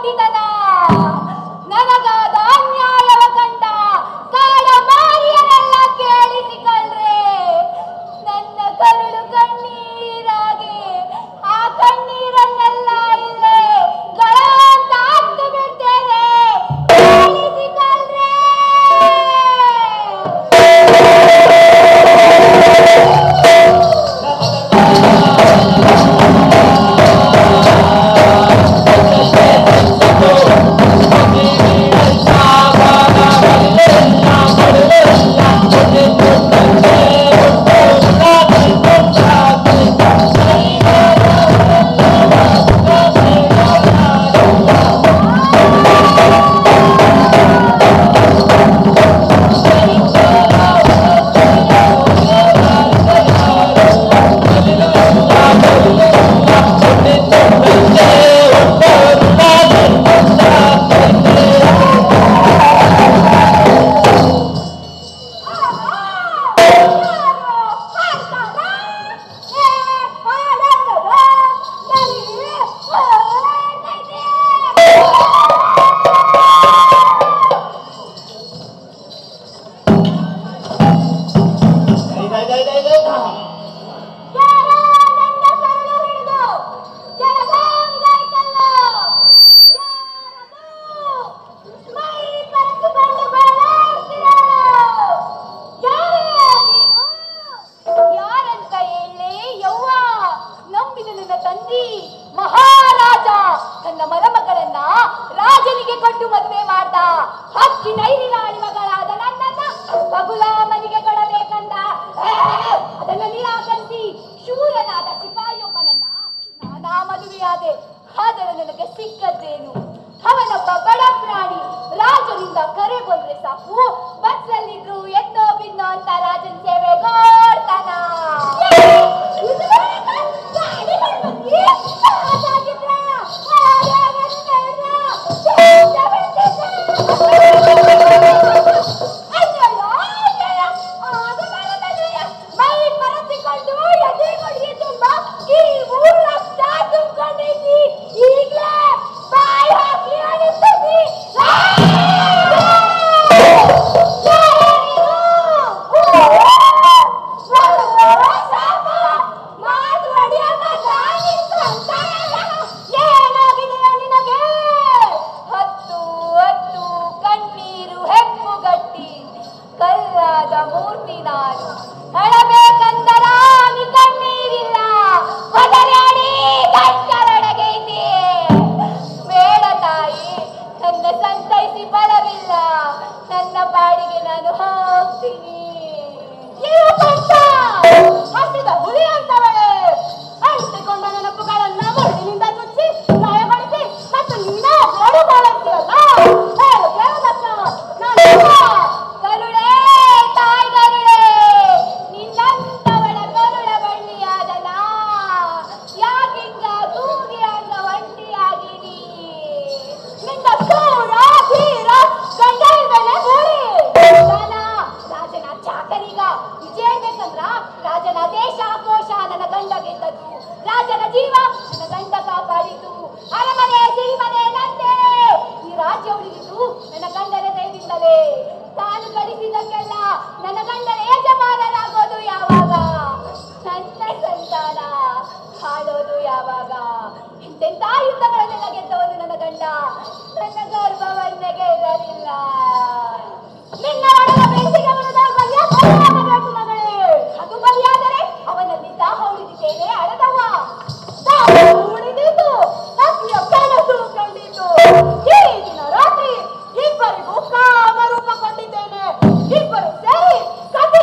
ಒಂಟಿತನ ನನಗಾದ ಅನ್ಯಾಯವ ಕಂಡ ಕಾಡ ಮಾರಿಯರೆಲ್ಲ ಕೇಳಿಸಿಕೊಂಡ್ರೆ ನನ್ನ ಕರುಳು ಕಣ್ಣೀರಾಗಿ ಆ ಕಣ್ಣೀರನ್ನೆಲ್ಲ ಇಲ್ಲೇ ಗಳ ಅಂತ ಹಾಕಿ ಬಿಡ್ತೇನೆ ಕೇಳಿಸಿಕೊಂಡ್ರೆ ಮಹಾರಾಜ ತನ್ನ ಮರಮಗಳನ್ನ ರಾಜನಿಗೆ ಕೊಟ್ಟು ಮದುವೆ ಮಾಡ್ದ. ಹಕ್ಕಿ ನೈರಿನಾಳಿ ಮಗಳಾದ ನನ್ನನ್ನ ಬಗುಲಾಮನಿಗೆ ಕೊಡಬೇಕಂದ. ಅದನ್ನು ನಿರಾಕರಿಸಿ ಶೂರನಾದ ಸಿಪಾಯಿಯೊಬ್ಬನನ್ನ ನಾನಾ ಮದುವೆಯಾದೆ. ಆದರೆ ನನಗೆ ಸಿಕ್ಕದ್ದೇನು? ಅವನೊಬ್ಬ ಬಡ ಪ್ರಾಣಿ. ರಾಜನಿಂದ ಕರೆ ಬಂದ್ರೆ ಸಾಕು, ಬಸ್ಸಲ್ಲಿದ್ರು ಎತ್ತೋ ಬಿನ್ನೋ ಅಂತ ರಾಜನ ಸೇವೆ ಗೋಡ್ತಾನ. ಮೂರ್ತಿ ನಾನು ಅಳಬೇಕಂದರ ಕಣ್ಣೀರಿಲ್ಲ, ಹೊದರಾಡಿ ಕಟ್ಟರೊಳಗೈತಿ. ಬೇಡ ತಾಯಿ, ನನ್ನ ಸಂತೈಸಿ ಬಲವಿಲ್ಲ. ನನ್ನ ಬಾಡಿಗೆ ನಾನು ಹೋಗ್ತೀನಿ. ಹಸಿದ ಹುಲಿ ಅಂತವಳೆ ಅಂಟಿಕೊಂಡ ನೆನಪುಗಳನ್ನ ಮುಳ್ಳಿನಿಂದ ಚುಚ್ಚಿ ಗಾಯಗೊಳಿಸಿ ಮತ್ತು ನೀನ ಗೋಡು ಬಾಳಂತೀಯಲ್ಲ. ಕರುಳೇ ತಾಯಿ ಕರುಳೇ, ನಿನ್ನಂತವಳ ಕರುಳ ಬಳ್ಳಿಯಾದನ ಯಾಕಿಂಗ ತೂಗಿ ಅಂಗ ಒಂಟಿಯಾಗಿನಿ. ನಿನ್ನ ಕ್ರೂರ ಧೀರ ಗಂಡಲ್ಗಳೇ ಗೋಳಿ ರಾಜನ ಚಾಕರಿಗ ವಿಜಯ ಬೇಕಂದ್ರ ರಾಜನ ದೇಶ ಕೋಶ ನನ್ನ ಗಂಡ ಗೆದ್ದದು. ರಾಜನ ಜೀವ ನನ್ನ ಗಂಡ ಕಾಪಾಡಿತು. ಅರಮನೆ ಸಿರಿಮನೆ ನಂದೆ. ಈ ರಾಜ್ಯ ಉಳಿದಿದ್ದು ನನ್ನ ಗಂಡನ ದಯದಿಂದಲೇ. ತಾನು ಗಳಿಸಿದಕ್ಕೆಲ್ಲ ನನ್ನ ಗಂಡನ ಯಜಮಾನರಾಗೋದು ಯಾವಾಗ? ನನ್ನ ಸಂತಾನ ಹಾಳೋದು ಯಾವಾಗ? ಎಂತೆಂಥ ಯುದ್ಧಗಳನ್ನೆಲ್ಲ ಗೆದ್ದವನು ನನ್ನ ಗಂಡ. ನನ್ನ ಗರ್ಭವನ್ನೇ ಗೆಲ್ಲಲಿಲ್ಲ. ನಿನ್ನ ಒಡಲ ಬೇಸಿಗೆ ದೌರ್ಬಲ್ಯ ಬಲಿಯಾಗಬೇಕು ಮಗಳೇ. ಅದು ಬಲಿಯಾದರೆ ಅವನಲ್ಲಿ ದಾಹ ಉಳಿದಿದ್ದೇನೆ ಅಳದವ. ದಾಹ ಉಳಿದಿದ್ದು ಅತಿಯ ಕನಸು ಕಂಡಿತು. ಈ ದಿನ ರಾತ್ರಿ ಇಬ್ಬರಿಗೂ ಕಾಮರೂಪ ಕೊಟ್ಟಿದ್ದೇನೆ. ಇಬ್ಬರು ಸೇರಿ ಕಥೆ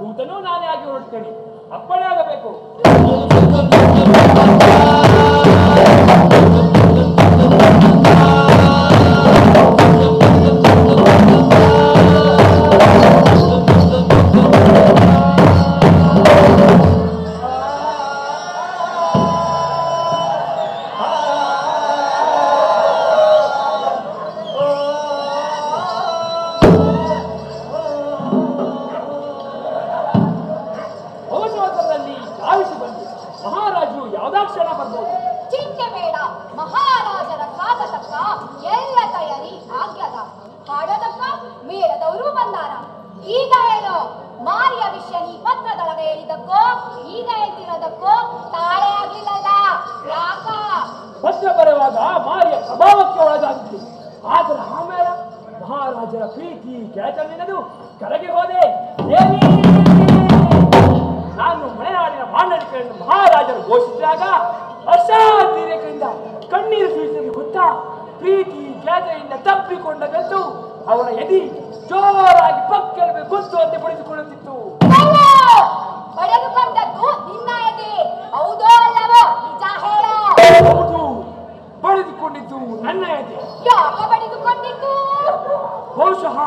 ದೂತನೂ ನಾನೇ ಆಗಿ ಹೊರಡ್ತೇನೆ. ಅಪ್ಪಣೆ ಆಗಬೇಕು. ಮಹಾರಾಜರು ಯಾವ್ದಾಕ್ಷಣ ಬರ್ಬೋದು. ಚಿಂತೆ ಬೇಡ, ಮಹಾರಾಜರ ಸ್ವಾಗತಕ್ಕ ಎಲ್ಲ ತಯಾರಿ ಆಗ್ಯದ. ಹಾಡೋದಕ್ಕ ಮೇಳದವರು ಬಂದಾರ. ಈಗ ಏನು ಮಾರಿಯ ವಿಷಯ ನೀ ಪತ್ರದೊಳಗೆ ಹೇಳಿದಕ್ಕೋ ಈಗ ಹೇಳ್ತಿರೋದಕ್ಕೋ ತಾಳೆ ಆಗಿಲ್ಲದ ಯಾಕ? ಪತ್ರ ಬರುವಾಗ ಮಾರಿಯ ಪ್ರಭಾವಕ್ಕೆ ಒಳಗಾಗಿತ್ತು. ಆದ್ರೆ ಆಮೇಲೆ ಮಹಾರಾಜರ ಪ್ರೀತಿ ಗೆಳತನದು ಕೆಳಗೆ ಹೋದೆ. ನಾನು ಮಲೆನಾಡಿನ ಮಾಂಡಳಿಕೆಯನ್ನು ಮಹಾರಾಜರು ಘೋಷಿಸಿದಾಗ ಅಶಾಂತಿಯಿಂದ ಕಣ್ಣೀರು ಸುರಿಸಲು ಗೊತ್ತಾ? ಪ್ರೀತಿ ಗೆಳತೆಯಿಂದ ತಪ್ಪಿಕೊಂಡದಂತೂ ಅವರ ಎದಿ ಜೋರಾಗಿ ಪಕ್ಕಕ್ಕೆ ಗೊತ್ತು ಅಂತ ಪಡೆದುಕೊಳ್ಳುತ್ತಿತ್ತು. ಪಡೆದುಕೊಂಡದ್ದು ನಿನ್ನ ಎದೆ ಹೌದೋ ಅಲ್ಲವೋ ನಿಜ ಹೇಳೋ? ಹೌದು, ಪಡೆದುಕೊಂಡಿದ್ದು ನನ್ನ ಎದೆ. ಯಾಕ ಪಡೆದುಕೊಂಡಿದ್ದು? ಬಹುಶಃ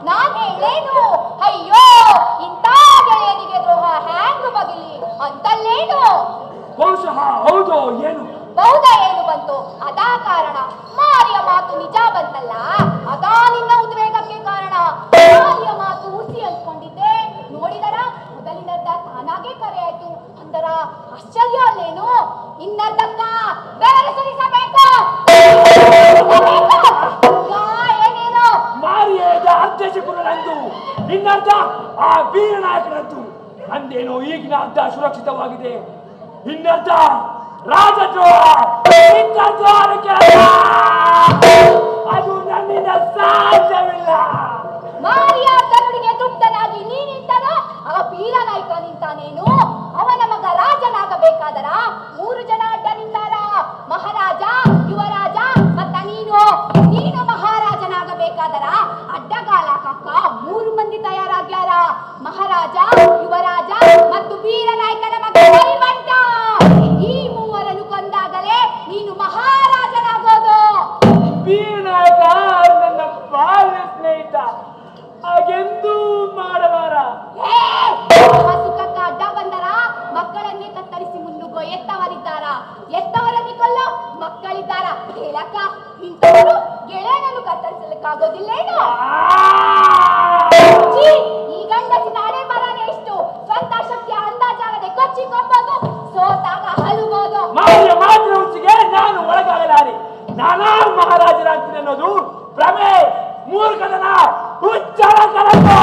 ನಾನು ಹೇಳೇನು, ಅಯ್ಯೋ ಇಂಥ ಗೆಳೆಯನಿಗೆ ದ್ರೋಹ ಹ್ಯಾಂಗ್ ಬಗಿಲಿ ಅಂತಲ್ಲೇನು? ಬಹುಶಃ ಹೌದು. ಏನು ಬಹುದಾ ಏನು ಬಂತು? ಅದಾ ಕಾರಣ. ಮಾರಿಯ ಮಾತು ನಿಜ ಬಂತಲ್ಲ, ಅದಾ ನಿನ್ನ ಉದ್ವೇಗಕ್ಕೆ ಕಾರಣ. ಮಾರಿಯ ಮಾತು ಹುಸಿ ಅಂದ್ಕೊಂಡಿದ್ದೆ, ನೋಡಿದರ ಮೊದಲಿನರ್ಧ ತಾನಾಗೆ ಕರೆ ಆಯ್ತು. ಅಂದರ ಆಶ್ಚರ್ಯ ಅಲ್ಲೇನು? ಇನ್ನರ್ಧಕ್ಕ ಬೇರೆ ಸುರಿಸಬೇಕು. ಏನೇನು ಮಾರಿಯದ ಅರ್ಧ ಶಕುನಂದು, ಇನ್ನರ್ಧ ಆ ವೀರನಾಯಕನದ್ದು. ಅಂದೇನು ಈಗಿನ ಅರ್ಧ ಸುರಕ್ಷಿತವಾಗಿದೆ, ಇನ್ನರ್ಧ ರಾಜದ್ರೋಹ. ಅದು ನನ್ನಿಂದ ಸಾಧ್ಯವಿಲ್ಲ. ಮಾರಿಯ ಗರುಡಿಗೆ ದುಡ್ಡನಾಗಿ ನೀನಿಂತನೋ ಆ ವೀರನಾಯಕ ನಿಂತಾನೇನು? ಅವನ ಮಗ ರಾಜನಾಗಬೇಕಾದರ 3 ಜನ ಅಡ್ಡ ನಿಂತಾರ. ಮಹಾರಾಜ, ಯುವರಾಜ ಮತ್ತ ನೀನು ಮಹಾರಾಜನಾಗಬೇಕಾದರ ಅಡ್ಡಗಾಲಕ್ಕ 3 ಮಂದಿ ತಯಾರಾಗ್ಯಾರ. ಮಹಾರಾಜ, ಯುವರಾಜ ಮತ್ತು ವೀರನಾಯಕನ ಮಗ ವೈವಂಟ. ಈ ಮೂವರನ್ನು ಕೊಂದಾಗಲೇ ನೀನು ಮಹಾರಾಜನಾಗೋದು. ವೀರನಾಯಕ ನನ್ನ ಬಾಲ್ಯ ಸ್ನೇಹಿತ, ಹಾಗೆಂದೂ ಮಾಡಲಾರ. ಸುಖಕ್ಕ ಅಡ್ಡ ಬಂದರ ಮಕ್ಕಳನ್ನೇ ಕತ್ತರಿಸಿ ಮುನ್ನುಗ್ಗೋ ಎತ್ತವರಿದ್ದಾರ. ಎತ್ತವರನ್ನೇ ಕೊಲ್ಲೋ ಮಕ್ಕಳಿದ್ದಾರ. ಹೇಳಕ್ಕ ಇಂಥವರು ಗೆಳೆಯನನ್ನು ಕತ್ತರಿಸಲಿಕ್ಕಾಗೋದಿಲ್ಲೇನು? ಈ ಗಂಡಸಿನ ಹಣೆ ಬರನೇ ಎಷ್ಟು. ಸ್ವಂತ ಶಕ್ತಿಯ ಅಂದಾಜಾಗದೆ ಕೊಚ್ಚಿಕೊಂಬೋದು, ಸೋತಾಗ ಹಲುಬೋದು. ಮಾರಿಯ ಮಾತಿನ ಹುಚ್ಚಿಗೆ ನಾನು ಒಳಗಾಗಲಾರೆ. ನಾನಾ ಮಹಾರಾಜರಾಗ್ತೀನಿ ಅನ್ನೋದು ಭ್ರಮೆ, ಮೂರ್ಖತನ, ಹುಚ್ಚರ ಕನಸು.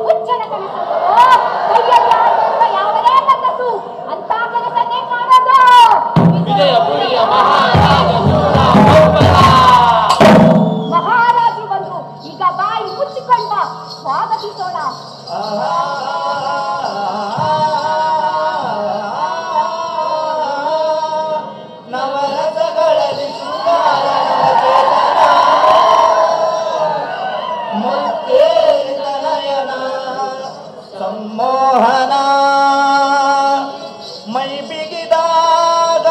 ಹುಚ್ಚನ ಕನಸು ಕೈಯಲ್ಲಿ ಆಡುವ ಯಾವುದೇ ಕನಸು ಅಂತ ಕನಸನ್ನೇ ಕಾಣೋದು. ವಿಜಯಪುರಿಯ ಮಹಾರಾಜ ಮಹಾರಾಜರು ಬಂದು ಈಗ ಬಾಯಿ ಮುಚ್ಚಿಕೊಂಡ ಸ್ವಾಗತಿಸೋಣ. ನವರಸಗಳಲ್ಲಿ ನಯನ ಸಂಮೋಹನ ಮೈ ಬಿಗಿದಾಗ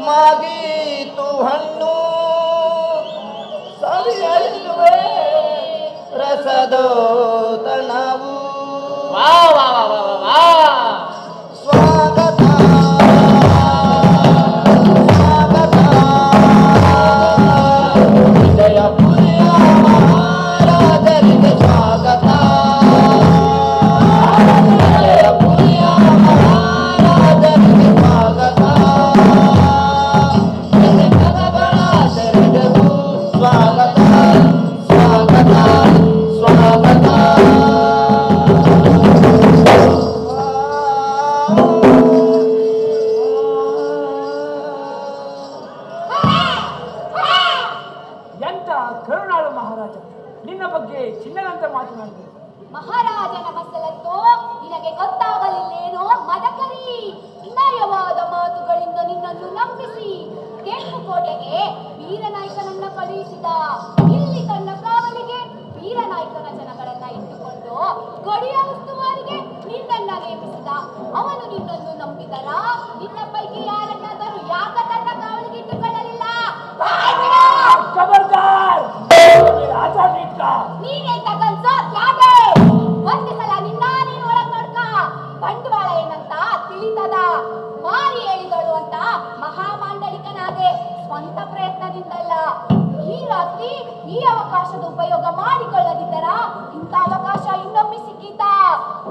ಮಾಗೀತು ಹಣ್ಣು ಸವಿಯಲ್ಲುವೆ ರಸದೋ ತನವು. ವಾ ವಾ ವಾ ವಾ ವಾ. ಸ್ವಾಗತ ಸ್ವಾಗತ ವಿಜಯಪುರಿಯ ಮಹಾರಾಜರಿಗೆ ಸ್ವಾಗತ. ವಿಜಯಪುರಿಯ ಮಹಾರಾಜರಿಗೆ ಸ್ವಾಗತ. ಕದಗಳ ತೆರೆದರು ಸ್ವಾಗತ ಸ್ವಾಗತ ಸ್ವಾಗತ. ಎಂತ ಕರುಣಾಳು ಮಹಾರಾಜ, ನಿನ್ನ ಬಗ್ಗೆ ಚಿನ್ನದಂತೆ ಮಾತನಾಡಿದರು. ಮಹಾರಾಜನ ಮಸಲಂತೂ ನಿನಗೆ ಗೊತ್ತಾಗಲಿಲ್ಲೇನೋ ಮದಕರಿ. ನಯವಾದ ಮಾತುಗಳಿಂದ ನಿನ್ನನ್ನು ನಂಬಿಸಿ ಕೆಂಪು ಕೋಟೆಗೆ ವೀರನಾಯಕನನ್ನ ಕಳುಹಿಸಿದ. ಇಲ್ಲಿ ತನ್ನ ಕಾವಲಿಗೆ ವೀರನಾಯಕನ ಜನಗಳನ್ನ ಇಟ್ಟುಕೊಂಡು ಗಡಿಯ ಉಸ್ತುವಾರಿಗೆ ನಿನ್ನನ್ನ ನೇಮಿಸಿದ. ಅವನು ನಿನ್ನನ್ನು ನಂಬಿದರ ನಿನ್ನ ಪೈಕಿ ಯಾರನ್ನಾದರೂ ಯಾಕ ತನ್ನ ಕಾವಲಿಗಿಟ್ಟುಕೊಳ್ಳಲಿಲ್ಲ? ನೀನೆಂತ ಕನ್ಸೋ ತ್ಯಾಗೆ? ಒಂದ್ ಸಲ ನಿನ್ನ ನೀನು ಒಳಗ್ ನೋಡ್ಕ. ಬಂಡವಾಳ ಏನಂತ ತಿಳಿತದ. ಮಾರಿ ಹೇಳಿದಳು ಅಂತ ಮಹಾಮಾಂಡಲಿಕನಾದೆ, ಸ್ವಂತ ಪ್ರಯತ್ನದಿಂದಲ್ಲ. ಈ ರಾತ್ರಿ ಈ ಅವಕಾಶದ ಉಪಯೋಗ ಮಾಡಿಕೊಳ್ಳದಿದ್ದರ ಇಂಥ ಅವಕಾಶ ಇನ್ನೊಮ್ಮೆ ಸಿಕ್ಕಿತ.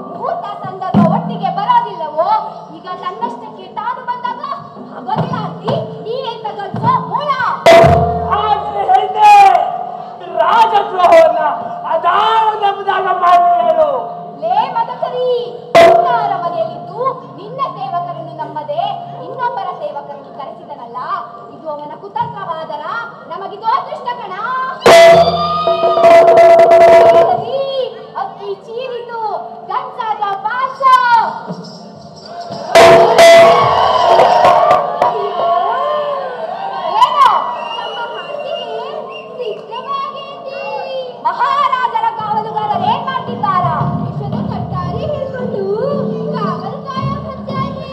ಮುಹೂರ್ತ ಸಂದರ್ಭ ಒಟ್ಟಿಗೆ ಬರೋದಿಲ್ಲವೋ? ಈಗ ತನ್ನಷ್ಟಕ್ಕೆ ತಾನು ಬಂದಾಗ ಆಗೋದಿಲ್ಲ ಅಂತಿ. ನೀ ಎಂತ ಗಂಡಸೋ ಮೂಲ? ರಾಜದ್ರೋಹವನ್ನ ಅದಾವದಾಗ ಮಾಡಿ ಹೇಳು. ಲೇ ಮದಕರಿ, ಮನೆಯಲ್ಲಿದ್ದು ನಿನ್ನ ಸೇವಕರನ್ನು ನಮ್ಮದೆ ಇನ್ನೊಬ್ಬರ ಸೇವಕರನ್ನು ಕರೆಸಿದನಲ್ಲ, ಇದು ಅವನ ಕುತಂತ್ರವಾದರ ನಮಗಿದು ಅದೃಷ್ಟ ಕಣ. ಅಕ್ಕಿ ಚೀರಿತು ಗಂಚಾದ ಪಾಶ. ಏನೋ ನಮ್ಮ ಹಾಸಿಗೆ ಸಿದ್ಧವಾಗೈತಿ. ಮಹಾರಾಜರ ಕಾವಲುಗಾರರು ಏನ್ ಮಾಡ್ತಿದ್ದಾರ? ವಿಷದ ಕಟ್ಟಾರಿ ಹಿಡ್ಕೊಂಡು ಕಾವಲು ಕಾಯಕತ್ತಾರೆ.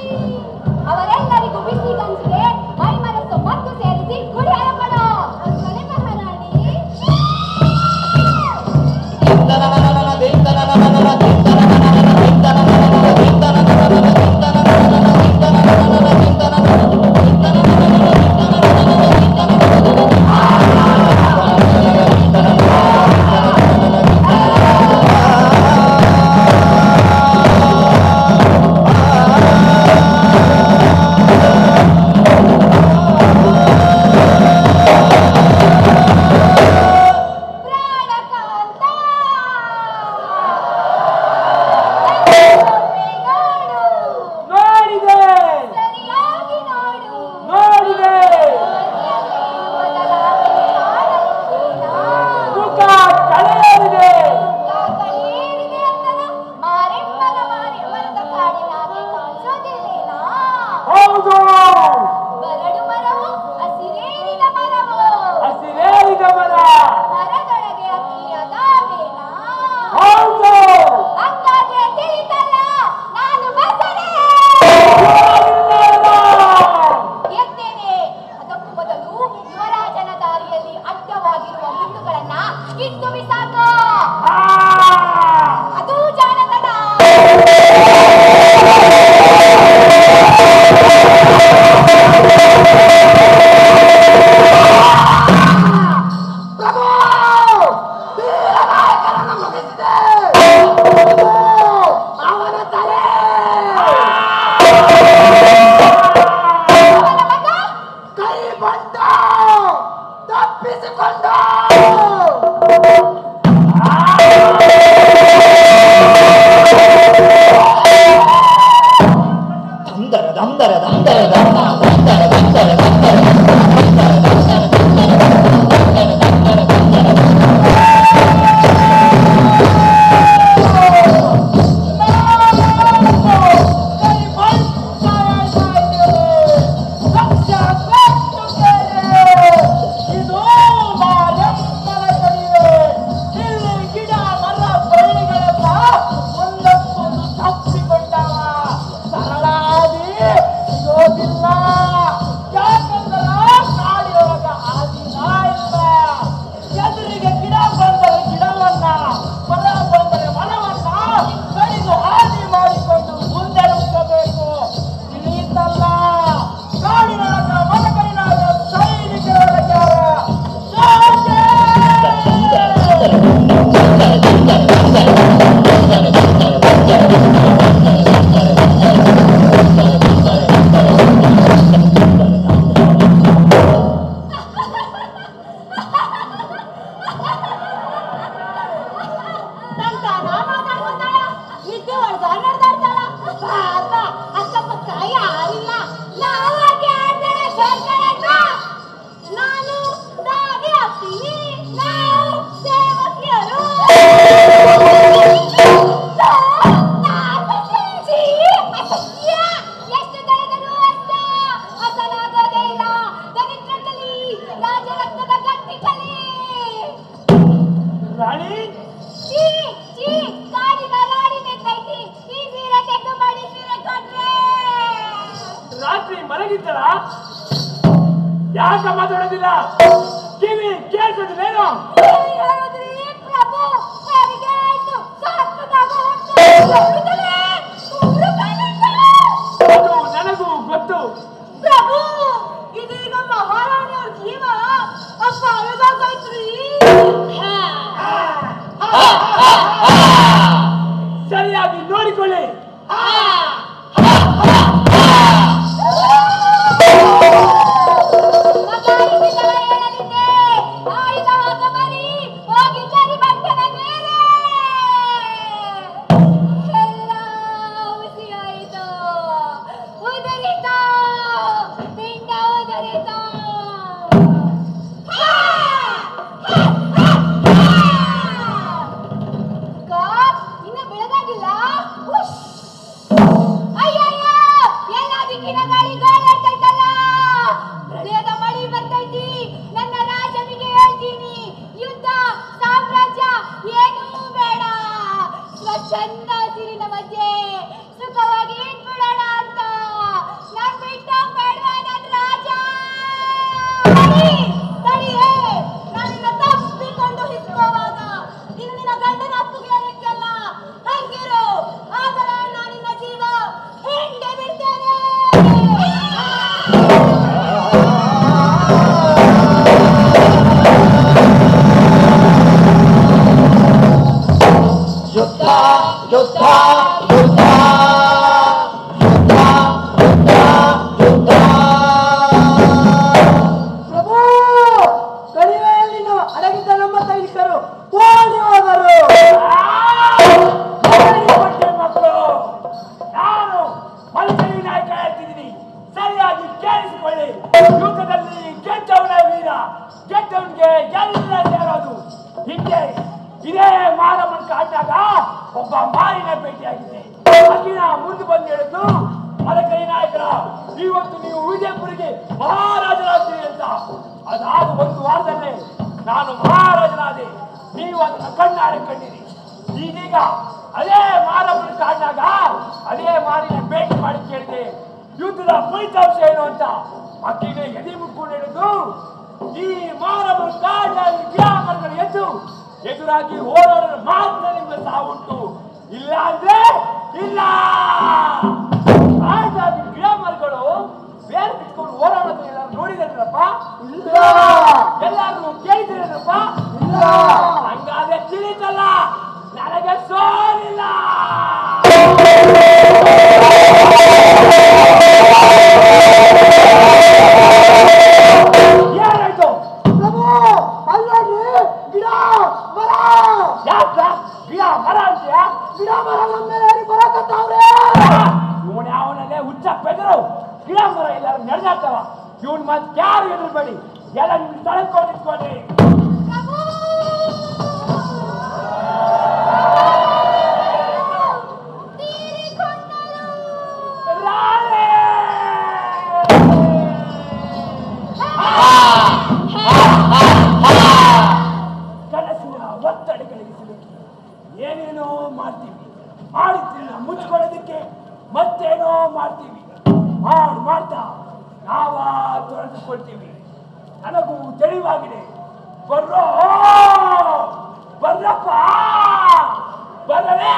ಅವರೆಲ್ಲರಿಗೂ ಬಿಸಿ ಗಂಜಿಗೆ ಮೈ ಮನಸ್ಸು ಮತ್ತು ಸೇರಿಸಿ ಕುಡಿ ಅಳಪಡ. ಮನೆ ಮಹಾರಾಣಿ ರಾಣಿ ಕಾಡಿನ ಮಲಗಿದ್ದಳ ಯಾಕ ಮಾತಾಡೋದಿಲ್ಲ ಕಿವಿ ಕೇಳಿಸೋದಿಲ್ಲೇನು ಅದು ನನಗೂ ಗೊತ್ತು ಪ್ರಭು ಇದೀಗ ಮಹಾರಾಣಿಯವ್ರ ಜೀವ ಅಪ್ಪ ಅಳಗಾಗೋಯ್ತ್ರಿ ಸರಿಯಾಗಿ ನೋಡಿಕೊಳ್ಳಿ ಎದುರಾಗಿ ಹೋರಾಡಲು ಮಾತ್ರ ನಿಮ್ಮ ಸಾವುಂಟು ಇಲ್ಲ ಅಂದ್ರೆ ಇಲ್ಲ ಹಾಗಾಗಿ ಗಿಡ ಮರಗಳು ಬೇರೆ ಬಿಟ್ಕೊಂಡು ಹೋರಾಡೋದು ಎಲ್ಲರೂ ನೋಡಿದ್ರಪ್ಪ ಇಲ್ಲ ಎಲ್ಲಾರು ಕೇಳಿದ್ರಪ್ಪ ಇಲ್ಲ ಹಂಗಾದ್ರೆ ತಿಳಿತಲ್ಲ ನನಗೆ ಸೋಲಿಲ್ಲ ಏನಾಯ್ತು ಗಿಡ ಮರ ಅಂತೀಯ ಗಿಡ ಮರ ಬರಕತ್ತಾವ್ರೆ ಇವನ್ ಯಾವನಲ್ಲೇ ಹುಚ್ಚ ಬೆದರು ಗಿಡ ಮರ ಎಲ್ಲಾರು ನಡೆದಾಡ್ತಾವ ಇವನ್ ಮತ್ ಯಾರು ಎದುರ್ಬೇಡಿ ಎಲ್ಲ ನಿಮ್ ತಳಕೊಂಡು ನಿಂತ್ಕೊಂಡ್ರಿ ಕನಸಿನ ಒತ್ತಡಗಳಿಗೆ ಸಿಲುಕಿ ಏನೇನೋ ಮಾಡ್ತೀವಿ ಮಾಡಿದ್ದನ್ನ ಮುಚ್ಕೊಳ್ಳೋದಕ್ಕೆ ಮತ್ತೇನೋ ಮಾಡ್ತೀವಿ ಮಾಡ್ತಾ ನಾವ ತೊಳೆದುಕೊಳ್ತೀವಿ ನನಗೂ ತಿಳಿವಾಗಿದೆ ಬರ್ರಪ್ಪ ಬರಲೇ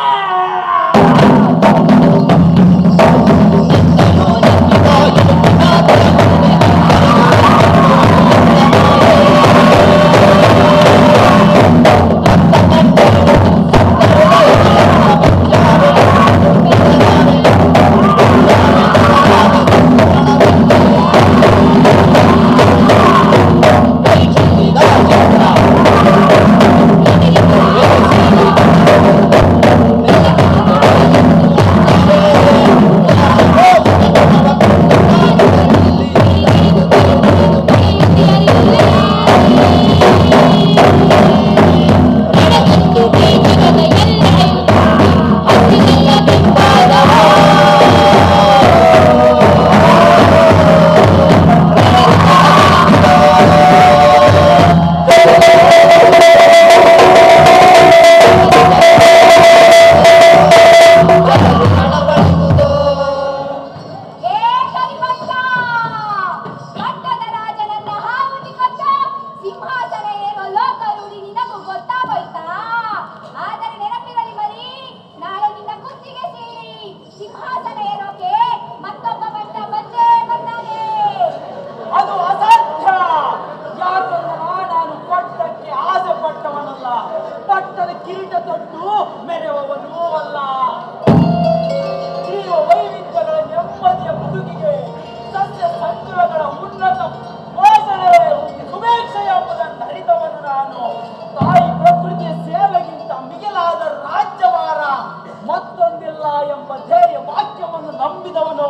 ಗೆಲ್ಲಲ್ಲ ಎಂಬ ಧ್ಯೇಯ ವಾಕ್ಯವನ್ನು ನಂಬಿದವನು.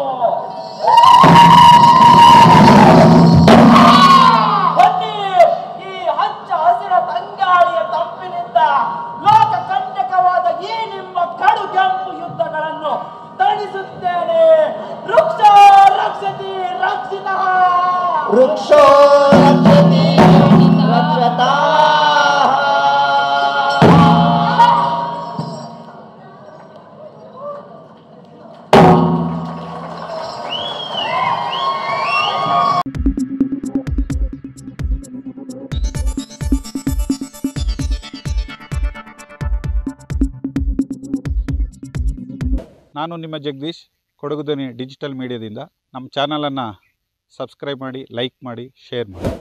ಬನ್ನಿ, ಈ ಹಚ್ಚ ಹಸಿರ ತಂಗಾಳಿಯ ತಂಪಿನಿಂದ ಲೋಕ ಕಂಟಕವಾದ ಈ ನಿಮ್ಮ ಕಡು ಕೆಂಪು ಯುದ್ಧಗಳನ್ನು ತಣಿಸುತ್ತೇನೆ. ವೃಕ್ಷ ರಕ್ಷತಿ ರಕ್ಷಿತ, ವೃಕ್ಷೋ ರಕ್ಷತಿ ರಕ್ಷತಾ. ನಾನು ನಿಮ್ಮ ಜಗದೀಶ್, ಕೊಡಗು ಧ್ವನಿ ಡಿಜಿಟಲ್ ಮೀಡಿಯಾದಿಂದ. ನಮ್ಮ ಚಾನಲನ್ನು ಸಬ್ಸ್ಕ್ರೈಬ್ ಮಾಡಿ, ಲೈಕ್ ಮಾಡಿ, ಶೇರ್ ಮಾಡಿ.